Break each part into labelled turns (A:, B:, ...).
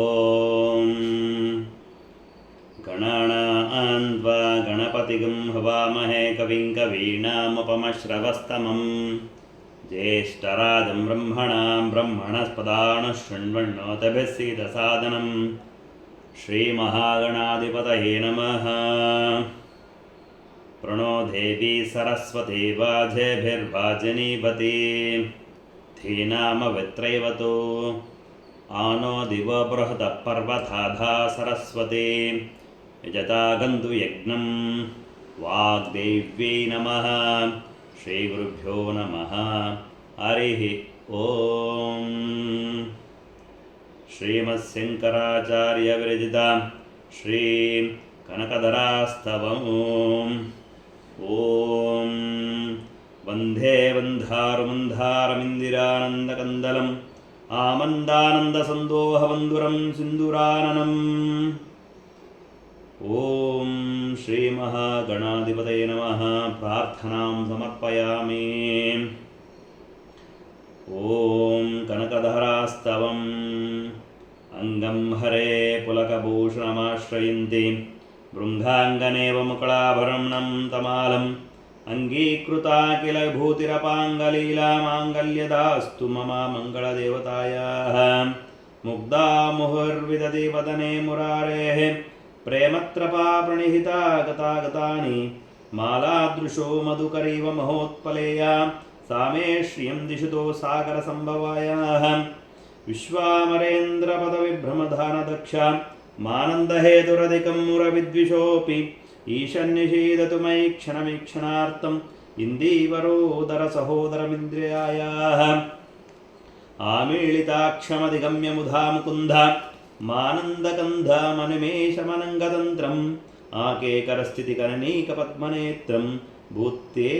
A: ಓಂ ಗಣಾನಾನ್ವಾ ಗಣಪತಿಗಂ ಹವಾಮಹೇ ಕವಿಂ ಕವೀನಾಮುಪಮಶ್ರವಸ್ತಮಂ ಜ್ಯೇಷ್ಠರಾಜಂ ಬ್ರಹ್ಮಣಸ್ಪದಾನ ಶೃಣ್ವನ್ನೋತಭಿಸ್ಸೀದಸಾದನಂ ಶ್ರೀಮಹಾಗಣಾಧಿಪತಯೇ ನಮಃ. ಪ್ರಣೋ ದೇವಿ ಸರಸ್ವತಿ ವಾಜೇಭಿರ್ವಾಜಿನೀಪತಿ ಧೀನಾಮವಿತ್ರೈವತು ಆನೋ ದಿವ ಬೃಹದಃ ಪರ್ವತಾಧಾ ಸರಸ್ವತಿ ಯಜತಾಗಂದು ಯಜ್ಞಂ ವಾಗ್ದೇವ್ಯೈ ನಮಃ. ಶ್ರೀ ಗುರುಭ್ಯೋ ನಮಃ. ಹರಿ ಓಂ. ಶ್ರೀಮತ್ಶಂಕರಾಚಾರ್ಯ ವಿರಚಿತ ಶ್ರೀ ಕನಕಧರಾಸ್ತವಂ. ಓಂ ವಂದೇ ವಂಧಾರುಮಂಧಾರಮಿಂದಿರಾನಂದಕಂದಲಂ ಆಮಂದಾನಂದಸಂದೋಹವಂದುರಂ ಸಿಂಧುರಾನನಂ. ಓಂ ಶ್ರೀಮಹಾಗಣಾಧಿಪತಯೇ ನಮಃ. ಪ್ರಾರ್ಥನಾಂ ಸಮರ್ಪಯಾಮಿ. ಓಂ ಕನಕಧರಾಸ್ತವಂ. ಅಂಗಂ ಹರೇ ಪುಲಕಭೂಷಣಮಾಶ್ರಯಂತಿ ಭೃಂಗಾಂಗನೇವ ಮುಕಳಾಭರಣಂ ತಮಾಲಂ ಅಂಗೀಕೃತಾ ಕಿಲ ಭೂತಿರಪಾಂಗಲೀಲಾ ಮಾಂಗಲ್ಯದಾಸ್ತು ಮಮ ಮಂಗಳದೇವತಾಯಾಃ. ಮುಗ್ಧಾ ಮುಹುರ್ವಿದತಿ ವದನೆ ಮುರಾರೇಃ ಪ್ರೇಮತ್ರಪಾ ಪ್ರಣೀಹಿತಾ ಗತಾಗತಾನಿ ಮಾಲಾದೃಶೋ ಮಧುಕರೀವ ಮಹೋತ್ಪಲೇಯಾ ಸಾ ಮೇ ಶ್ರಿಯಂ ದಿಶುತೋ ಸಾಗರ ಸಂಭವಾಯಾಃ. ವಿಶ್ವಾಮರೇಂದ್ರಪದವಿಭ್ರಮಧಾನದಕ್ಷ ಮಾನಂದಹೇತುರಧಿಕಂ ಮುರವಿದ್ವಿಷೋऽಪಿ ಈಶನ್ನಿಷೀದತು ಮಯಿ ಕ್ಷಣಮೀಕ್ಷಣಾರ್ಥಂ ಇಂದೀವರೋದರ ಸಹೋದರಮಿಂದ್ರಿಯಾಯಾಃ. ಆಮೀಳಿತಾಕ್ಷಮಧಿಗಮ್ಯ ಮುಧಾ ಮುಕುಂದ ಮಾನಂದಕಂಧ ಮನಿಮೇಷಮನಂಗತಂತ್ರಂ ಆಕೇಕರಸ್ಥಿತಿಕರಣೀಕಪದ್ಮನೇತ್ರಂ ಭೂತ್ಯೇ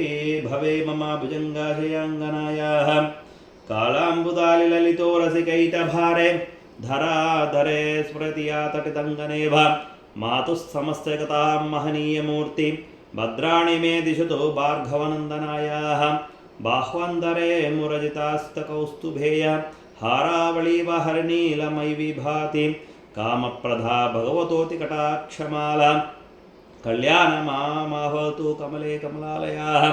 A: ಭವೇ ಮಮ ಭುಜಂಗಾಶಯಾಂಗನಾಯಾಃ. ಕಾಳಾಂಬುದಾಲಿಲಲಿತೋರಸಿಕೈಟಭಾರೆ ಧರಾಧರೆ ಸ್ಮೃತಿಯಾ ತಟಿತಂಗನೇವ ಮಾತುಃ ಸಮಸ್ತಗತಾಂ ಮಹನೀಯಮೂರ್ತಿ ಭದ್ರಾಣಿ ಮೇ ದಿಶತೋ ಭಾರ್ಗವನಂದನಾಯಾಃ. ಬಾಹ್ವಂತರೆ ಮುರಜಿತಾಸ್ತಕೌಸ್ತುಭೇಯ ಹಾರಾವಳೀವ ಹರಿನೀಲಮಯಿ ವಿಭಾತಿ ಕಾಮಪ್ರಧಾ ಭಗವತೋತಿ ಕಟಾಕ್ಷಮಾಲಾ ಕಲ್ಯಾಣ ಮಾಮಹತು ಕಮಲೇ ಕಮಲಾಲಯಾಃ.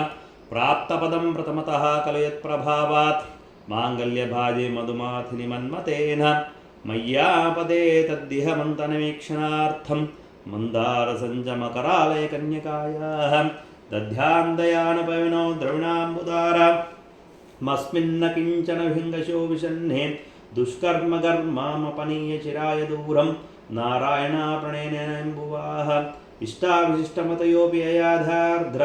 A: ಪ್ರಾಪ್ತಪದಂ ಪ್ರಥಮತಃ ಕಲಯತ್ಪ್ರಭಾವಾತ್ ಮಾಂಗಲ್ಯಭಾಜಿ ಮಧುಮಾಥಿನಿ ಮನ್ಮತೇನ ಮಯ್ಯಾಪದೇ ತದ್ದಿಹ ಮಂತನವೀಕ್ಷಣಾರ್ಥಂ ಮಂದಾರಸಂಜಮಕರಾಲಯ ಕನ್ಯಕಾಯಾಃ. ದಧ್ಯಾन्दಯಾನುಪವಿನೋ ದ್ರವಿಣಾಂಬುದಾರ ಮಸ್ಮಿನ್ನ ಕಿಂಚನ ವಿಂಗಶೋ ವಿಷನ್ನೇ ದುಷ್ಕರ್ಮಗರ್ಮಾಮಪನೀಯ ಚಿರಾಯ ದೂರಂ ನಾರಾಯಣ ಪ್ರಣೇನೆಂಬುವಾಹ. ಇಷ್ಟಾವಿಶಿಷ್ಟಮತಯೋಪಿ ಅಯಾಧಾರ್ಧ್ರ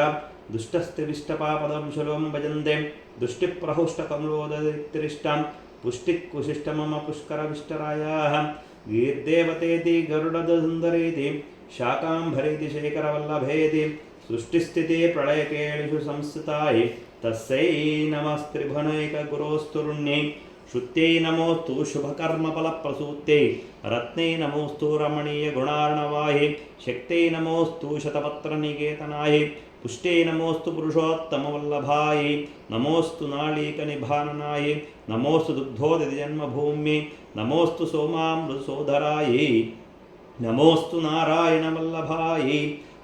A: ದುಷ್ಟಸ್ಥಿವಿಷ್ಟಪಾಪದಂ ಶುಲಂ ಭಜಂತೆ ದುಷ್ಟಿಪ್ರಹುಷ್ಟಕಮಲೋದರಿಷ್ಟಾಂ ಪುಷ್ಟಿಕ್ಕುಶಿಷ್ಟ ಮಮ ಪುಷ್ಕರವಿಷ್ಟರಾಯಾಃ. ಗೀರ್ದೇವತೇತಿ ಗರುಡಸುಂದರೇತಿ ಶಾಕಾಂಭರೇತಿ ಶೇಖರವಲ್ಲಭೇತಿ ಸೃಷ್ಟಿಸ್ಥಿತಿ ಪ್ರಳಯಕೇಳಿಷು ಸಂಸ್ಥಿತಾಯಿ ತಸ್ಯೈ ನಮಸ್ತ್ರಿಭುವನೈಕಗುರೋಸ್ತುರುಣ್ಯೈ. ಶುತ್ಯೈ ನಮೋಸ್ತು ಶುಭಕರ್ಮಫಲಪ್ರಸೂತ್ಯೈ ರತ್ನೈ ನಮೋಸ್ತು ರಮಣೀಯ ಗುಣಾರ್ಣವಾಹಿ. ಶಕ್ತೈ ನಮೋಸ್ತು ಶತಪತ್ರನಿಕೇತನಾಯಿ ಪುಷ್ಟೈ ನಮೋಸ್ತು ಪುರುಷೋತ್ತಮವಲ್ಲಭಾಯಿ. ನಮೋಸ್ತು ನಾಳೀಕನಿಭಾನನಾಯಿ ನಮೋಸ್ತು ದುಗ್ಧೋದಧಿ ಜನ್ಮಭೂಮಿ ನಮೋಸ್ತು ಸೋಮಾಮೃತಸೋಧರಾಯಿ ನಮೋಸ್ತು ನಾರಾಯಣವಲ್ಲಭಾಯಿ.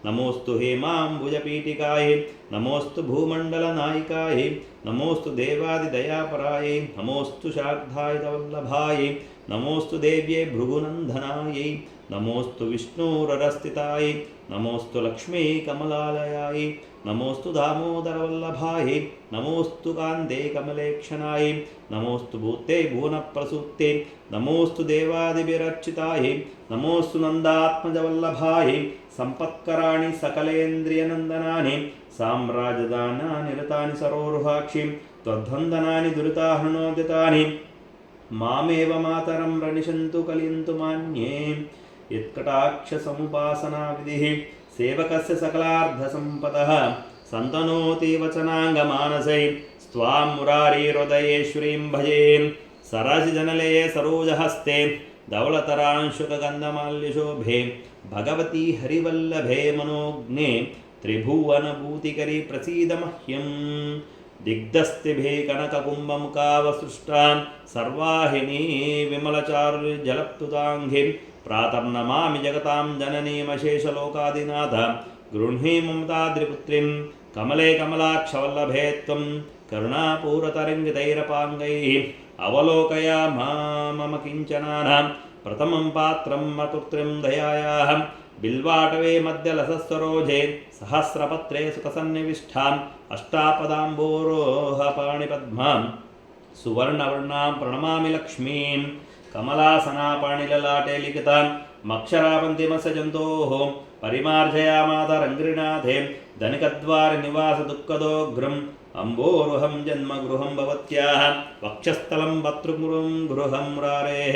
A: ನಮೋಸ್ತು ಹೇಮಾಂಬುಜಪೀಠಿಕಾಯಿ ನಮೋಸ್ತು ಭೂಮಂಡಲನಾಯಿಕಾಯಿ ನಮೋಸ್ತು ದೇವಾದಿದಯಾಪರಾಯಿ ನಮೋಸ್ತು ಶಾರ್ಧಾಯುಧವಲ್ಲಭಾಯಿ ನಮೋಸ್ತು ದೇವ್ಯೇ ಭೃಗುನಂದನಾಯಿ ನಮೋಸ್ತು ವಿಷ್ಣುರರಸ್ಥಿತಾಯಿ ನಮೋಸ್ತು ಲಕ್ಷ್ಮೀ ಕಮಲಾಲಯಾಯಿ ನಮೋಸ್ತು ದಾಮೋದರವಲ್ಲಭಾಯಿ ನಮೋಸ್ತು ಕಾಂತೆ ಕಮಲೇಕ್ಷಣಾಯಿ ನಮೋಸ್ತು ಭೂತೆ ಭುವನಪ್ರಸೂಕ್ತೆ ನಮೋಸ್ತು ದೇವಾದಿಭಿರರ್ಚಿತಾಯಿ ನಮೋಸ್ತು ನಂದಾತ್ಮಜವಲ್ಲಭಾಯಿ ಸಂಪತ್ಕರಾಣಿ ಸಕಲೇಂದ್ರಿಯನಂದನಾನಿ ಸಾಮ್ರಾಜ್ಯದಾನಾನಿರತಾನಿ ಸರೋರುಹಾಕ್ಷಿ ತ್ವದ್ವಂದನಾನಿ ದುರಿತಾಹೃಣೋದಿತಾನಿ ಮಾಮೇವ ಮಾತರಂ ರಣಿಷಂತು ಕಲಿಯಂತು ಮಾನ್ಯೇ. ಯತ್ಕಟಾಕ್ಷಸಮುಪಾಸನಾ ವಿಧಿಃ ಸೇವಕಸ್ಯ ಸಕಲಾರ್ಧಸಂಪದಃ ಸಂತನೋತಿ ವಚನಾಂಗಮಾನಸೈ ಸ್ತ್ವಾಂ ಮುರಾರೀಹೃದಯೇಶ್ವರೀಂ ಭಜೇ. ಸರಸಿಜನಲೇ ಸರೋಜಹಸ್ತೆ ಧವಳತರಾಂಶುಕಗಂಧಮಾಲ್ಯಶೋಭೆ ಭಗವತಿ ಹರಿವಲ್ಲಭೆ ಮನೋಜ್ಞೆ ತ್ರಿಭುವನಭೂತಿಕರಿ ಪ್ರಸೀದ ಮಹ್ಯಂ. दिग्धस्तिभिः कनककुम्भमुखावसृष्टां सर्वाहिनी विमलचारुजलप्लुताङ्घ्रिं प्रातर्नमामि जगतां जननीमशेषलोकादिनाथ गृह्णी ममताद्रिपुत्रीं कमले कमलाक्षवल्लभे त्वं करुणापूरतरङ्गितैरपाङ्गैः अवलोकय मम किञ्चनानां प्रथमं पात्रं मतुत्रिं दयायाः बिल्वाटवे मध्यलसस्वरोजे सहस्रपत्रे सुखसन्निविष्ठाम् अष्टापदाम्बोरोहपाणिपद्मां सुवर्णवर्णां प्रणमामि लक्ष्मीं कमलासनापाणिललाटे लिखितां मक्षरापन्तिमसजन्तोः परिमार्जयामातरङ्घ्रिनाथे धनिकद्वारनिवासदुःखदोग्रम् अम्बोरुहं जन्मगृहं भवत्याः वक्षस्थलं भर्तृगृहं गृहं मुरारेः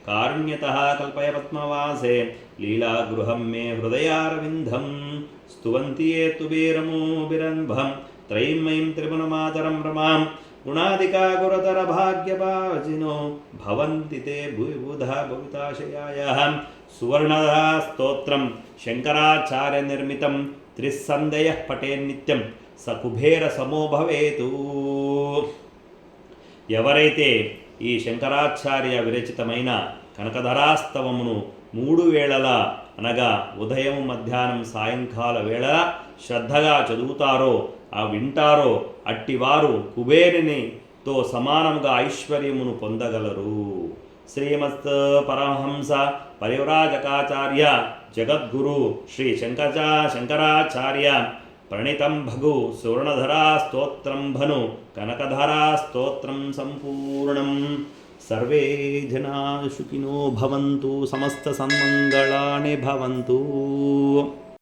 A: कारुण्यतः कल्पय पद्मवासे लीलागृहं मे हृदयारविन्दं स्तुवन्ति ये तुबीरमूबिरन्भं त्रयीमयीं त्रिभुवनमातरं रमां गुणादिका गुरुतरभाग्यभाजिनो भवन्ति ते भुविबुधा भविताशयायाः सुवर्णधा स्तोत्रं शङ्कराचार्यनिर्मितं त्रिस्सन्देयः पठेन्नित्यं स కుబేర సమో భవేతు. ఎవరైతే ఈ శంకరాచార్య విరచితమైన కనకధరాస్తవమును 3 వేళలా అనగా ఉదయం మధ్యాహ్నం సాయంకాల వేళ శ్రద్ధగా చదువుతారో వింటారో అట్టివారు కుబేరునితో సమానంగా ఐశ్వర్యమును పొందగలరు. శ్రీమత్ పరమహంస పరివ్రాజకాచార్య జగద్గురు శ్రీ శంకరాచార్య प्रणीतं भगु सुवर्णधरा स्तोत्रं भनु कनकधरा स्तोत्रं सम्पूर्णं. सर्वे जना सुखिनो भवन्तु समस्त सन्मङ्गलानि भवन्तु.